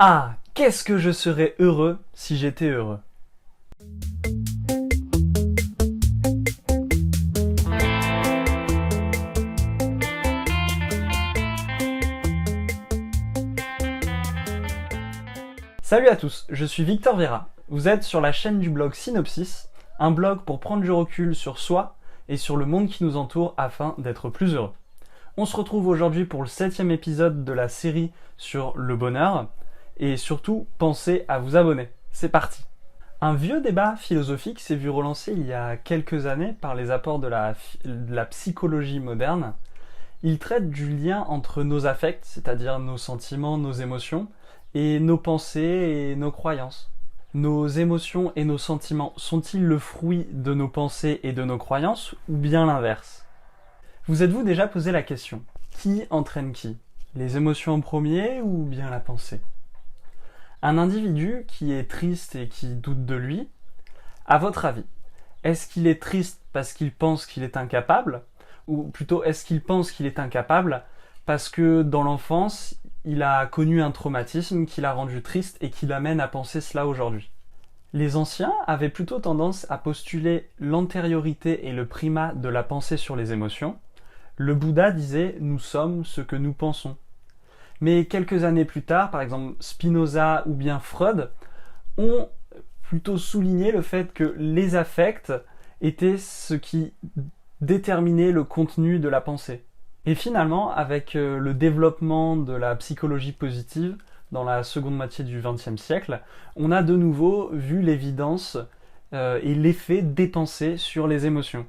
Ah, qu'est-ce que je serais heureux si j'étais heureux. Salut à tous, je suis Victor Vera. Vous êtes sur la chaîne du blog Synopsis, un blog pour prendre du recul sur soi et sur le monde qui nous entoure afin d'être plus heureux. On se retrouve aujourd'hui pour le 7e épisode de la série sur le bonheur et surtout pensez à vous abonner. C'est parti. Un vieux débat philosophique s'est vu relancer il y a quelques années par les apports de la psychologie moderne. Il traite du lien entre nos affects, c'est-à-dire nos sentiments, nos émotions, et nos pensées et nos croyances. Nos émotions et nos sentiments sont-ils le fruit de nos pensées et de nos croyances, ou bien l'inverse ? Vous êtes-vous déjà posé la question ? Qui entraîne qui ? Les émotions en premier ou bien la pensée ? Un individu qui est triste et qui doute de lui, à votre avis, est-ce qu'il est triste parce qu'il pense qu'il est incapable ? Ou plutôt, est-ce qu'il pense qu'il est incapable parce que dans l'enfance, il a connu un traumatisme qui l'a rendu triste et qui l'amène à penser cela aujourd'hui ? Les anciens avaient plutôt tendance à postuler l'antériorité et le primat de la pensée sur les émotions. Le Bouddha disait « nous sommes ce que nous pensons ». Mais quelques années plus tard, par exemple Spinoza ou bien Freud, ont plutôt souligné le fait que les affects étaient ce qui déterminait le contenu de la pensée. Et finalement, avec le développement de la psychologie positive dans la seconde moitié du XXe siècle, on a de nouveau vu l'évidence et l'effet des pensées sur les émotions.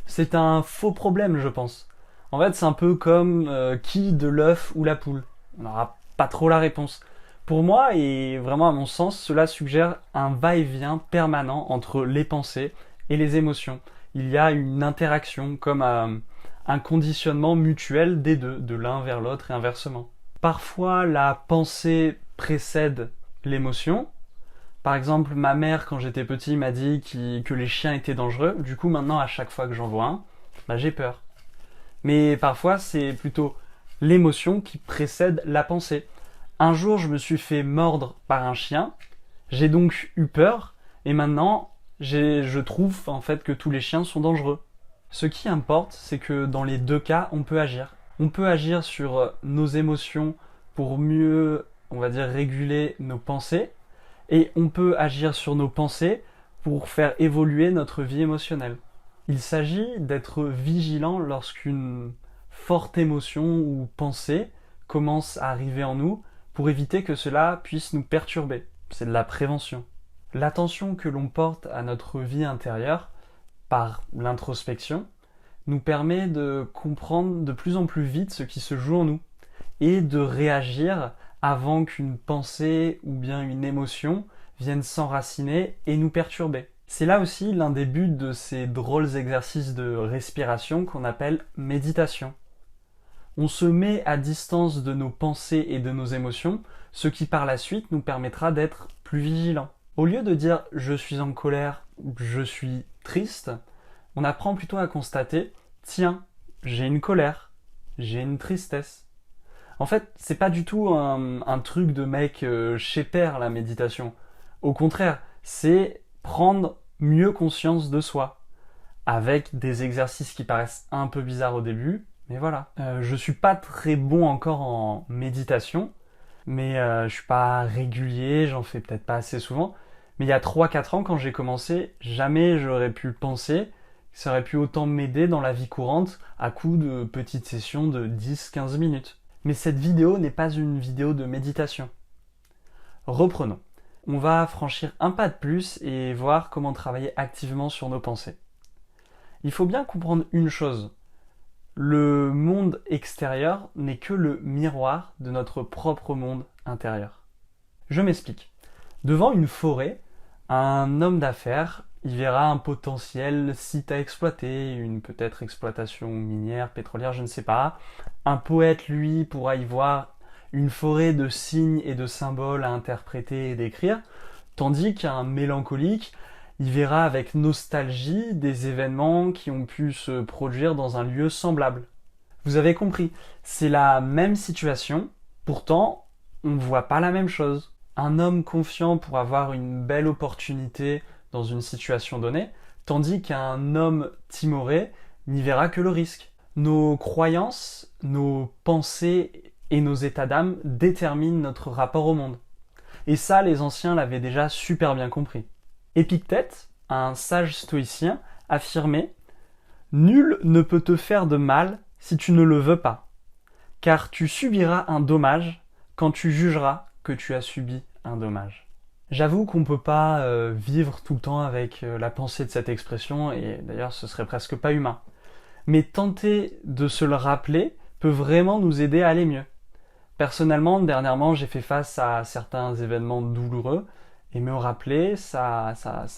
C'est un faux problème, je pense. En fait, c'est un peu comme qui de l'œuf ou la poule. On n'aura pas trop la réponse. Pour moi, et vraiment à mon sens, cela suggère un va-et-vient permanent entre les pensées et les émotions. Il y a une interaction, comme un conditionnement mutuel des deux, de l'un vers l'autre et inversement. Parfois, la pensée précède l'émotion. Par exemple, ma mère, quand j'étais petit, m'a dit que les chiens étaient dangereux. Du coup, maintenant, à chaque fois que j'en vois un, j'ai peur. Mais parfois, c'est plutôt l'émotion qui précède la pensée. Un jour, je me suis fait mordre par un chien. J'ai donc eu peur. Et maintenant, je trouve en fait que tous les chiens sont dangereux. Ce qui importe, c'est que dans les deux cas, on peut agir. On peut agir sur nos émotions pour mieux, on va dire, réguler nos pensées. Et on peut agir sur nos pensées pour faire évoluer notre vie émotionnelle. Il s'agit d'être vigilant lorsqu'une forte émotion ou pensée commence à arriver en nous pour éviter que cela puisse nous perturber. C'est de la prévention. L'attention que l'on porte à notre vie intérieure par l'introspection nous permet de comprendre de plus en plus vite ce qui se joue en nous et de réagir avant qu'une pensée ou bien une émotion vienne s'enraciner et nous perturber. C'est là aussi l'un des buts de ces drôles exercices de respiration qu'on appelle méditation. On se met à distance de nos pensées et de nos émotions, ce qui par la suite nous permettra d'être plus vigilants. Au lieu de dire « je suis en colère »,« je suis triste », on apprend plutôt à constater « tiens, j'ai une colère, j'ai une tristesse ». En fait, c'est pas du tout un truc de mec chez père, la méditation. Au contraire, c'est prendre mieux conscience de soi, avec des exercices qui paraissent un peu bizarres au début, mais voilà. Je suis pas très bon encore en méditation, mais je suis pas régulier, j'en fais peut-être pas assez souvent, mais il y a 3-4 ans, quand j'ai commencé, jamais j'aurais pu penser que ça aurait pu autant m'aider dans la vie courante à coup de petites sessions de 10-15 minutes. Mais cette vidéo n'est pas une vidéo de méditation. Reprenons. On va franchir un pas de plus et voir comment travailler activement sur nos pensées. Il faut bien comprendre une chose. Le monde extérieur n'est que le miroir de notre propre monde intérieur. Je m'explique. Devant une forêt, un homme d'affaires y verra un potentiel site à exploiter, une peut-être exploitation minière, pétrolière, je ne sais pas. Un poète, lui, pourra y voir une forêt de signes et de symboles à interpréter et décrire, tandis qu'un mélancolique y verra avec nostalgie des événements qui ont pu se produire dans un lieu semblable. Vous avez compris, c'est la même situation, pourtant on ne voit pas la même chose. Un homme confiant pour avoir une belle opportunité dans une situation donnée, tandis qu'un homme timoré n'y verra que le risque. Nos croyances, nos pensées et nos états d'âme déterminent notre rapport au monde. Et ça, les anciens l'avaient déjà super bien compris. Épictète, un sage stoïcien, affirmait « Nul ne peut te faire de mal si tu ne le veux pas, car tu subiras un dommage quand tu jugeras que tu as subi un dommage. » J'avoue qu'on ne peut pas vivre tout le temps avec la pensée de cette expression, et d'ailleurs ce serait presque pas humain. Mais tenter de se le rappeler peut vraiment nous aider à aller mieux. Personnellement, dernièrement, j'ai fait face à certains événements douloureux, et me rappeler, ça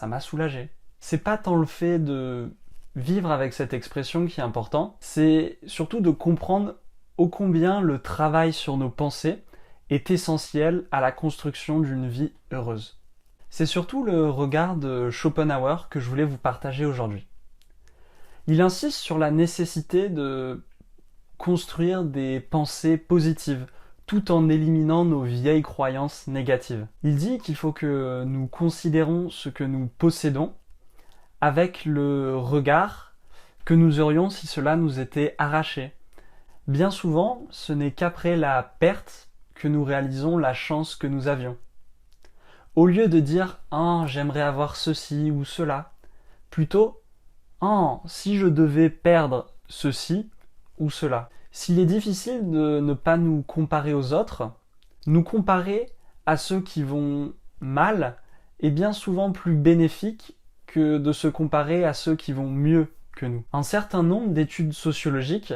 m'a soulagé. C'est pas tant le fait de vivre avec cette expression qui est important, c'est surtout de comprendre ô combien le travail sur nos pensées est essentiel à la construction d'une vie heureuse. C'est surtout le regard de Schopenhauer que je voulais vous partager aujourd'hui. Il insiste sur la nécessité de construire des pensées positives, tout en éliminant nos vieilles croyances négatives. Il dit qu'il faut que nous considérons ce que nous possédons avec le regard que nous aurions si cela nous était arraché. Bien souvent, ce n'est qu'après la perte que nous réalisons la chance que nous avions. Au lieu de dire « Ah, j'aimerais avoir ceci ou cela », plutôt « Ah, si je devais perdre ceci ou cela ». S'il est difficile de ne pas nous comparer aux autres, nous comparer à ceux qui vont mal est bien souvent plus bénéfique que de se comparer à ceux qui vont mieux que nous. Un certain nombre d'études sociologiques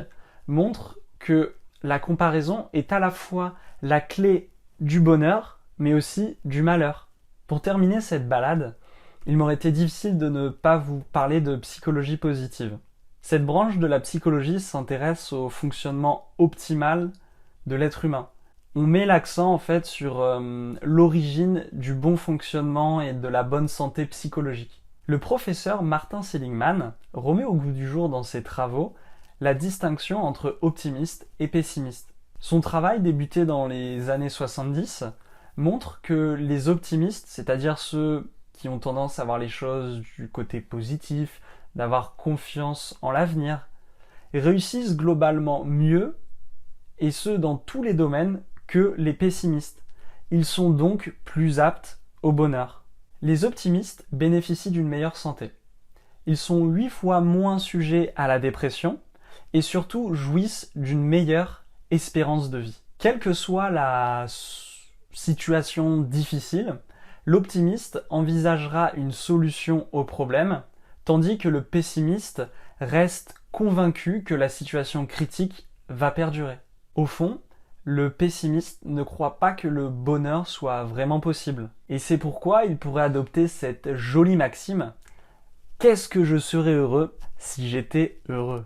montrent que la comparaison est à la fois la clé du bonheur, mais aussi du malheur. Pour terminer cette balade, il m'aurait été difficile de ne pas vous parler de psychologie positive. Cette branche de la psychologie s'intéresse au fonctionnement optimal de l'être humain. On met l'accent en fait sur l'origine du bon fonctionnement et de la bonne santé psychologique. Le professeur Martin Seligman remet au goût du jour dans ses travaux la distinction entre optimiste et pessimiste. Son travail, débuté dans les années 70, montre que les optimistes, c'est-à-dire ceux qui ont tendance à voir les choses du côté positif, d'avoir confiance en l'avenir, réussissent globalement mieux, et ce dans tous les domaines, que les pessimistes. Ils sont donc plus aptes au bonheur. Les optimistes bénéficient d'une meilleure santé. Ils sont 8 fois moins sujets à la dépression, et surtout jouissent d'une meilleure espérance de vie. Quelle que soit la situation difficile, l'optimiste envisagera une solution au problème, tandis que le pessimiste reste convaincu que la situation critique va perdurer. Au fond, le pessimiste ne croit pas que le bonheur soit vraiment possible. Et c'est pourquoi il pourrait adopter cette jolie maxime « Qu'est-ce que je serais heureux si j'étais heureux ?»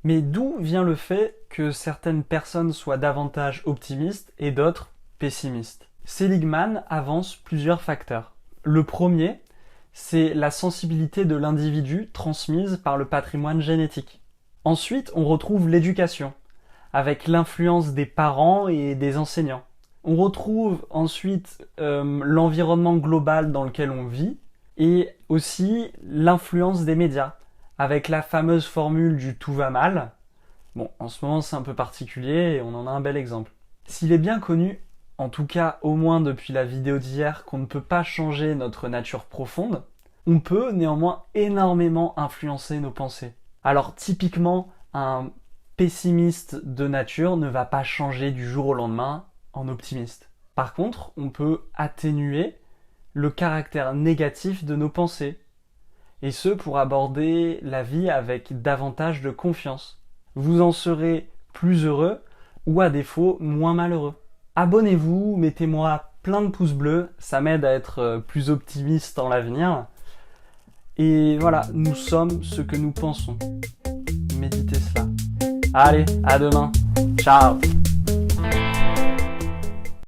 Mais d'où vient le fait que certaines personnes soient davantage optimistes et d'autres pessimistes? Seligman avance plusieurs facteurs. Le premier, c'est la sensibilité de l'individu transmise par le patrimoine génétique. Ensuite, on retrouve l'éducation, avec l'influence des parents et des enseignants. On retrouve ensuite l'environnement global dans lequel on vit, et aussi l'influence des médias, avec la fameuse formule du « tout va mal ». Bon, en ce moment c'est un peu particulier et on en a un bel exemple. S'il est bien connu, en tout cas au moins depuis la vidéo d'hier, qu'on ne peut pas changer notre nature profonde, on peut néanmoins énormément influencer nos pensées. Alors typiquement, un pessimiste de nature ne va pas changer du jour au lendemain en optimiste. Par contre, on peut atténuer le caractère négatif de nos pensées, et ce pour aborder la vie avec davantage de confiance. Vous en serez plus heureux ou à défaut moins malheureux. Abonnez-vous, mettez-moi plein de pouces bleus, ça m'aide à être plus optimiste en l'avenir. Et voilà, nous sommes ce que nous pensons. Méditez cela. Allez, à demain. Ciao.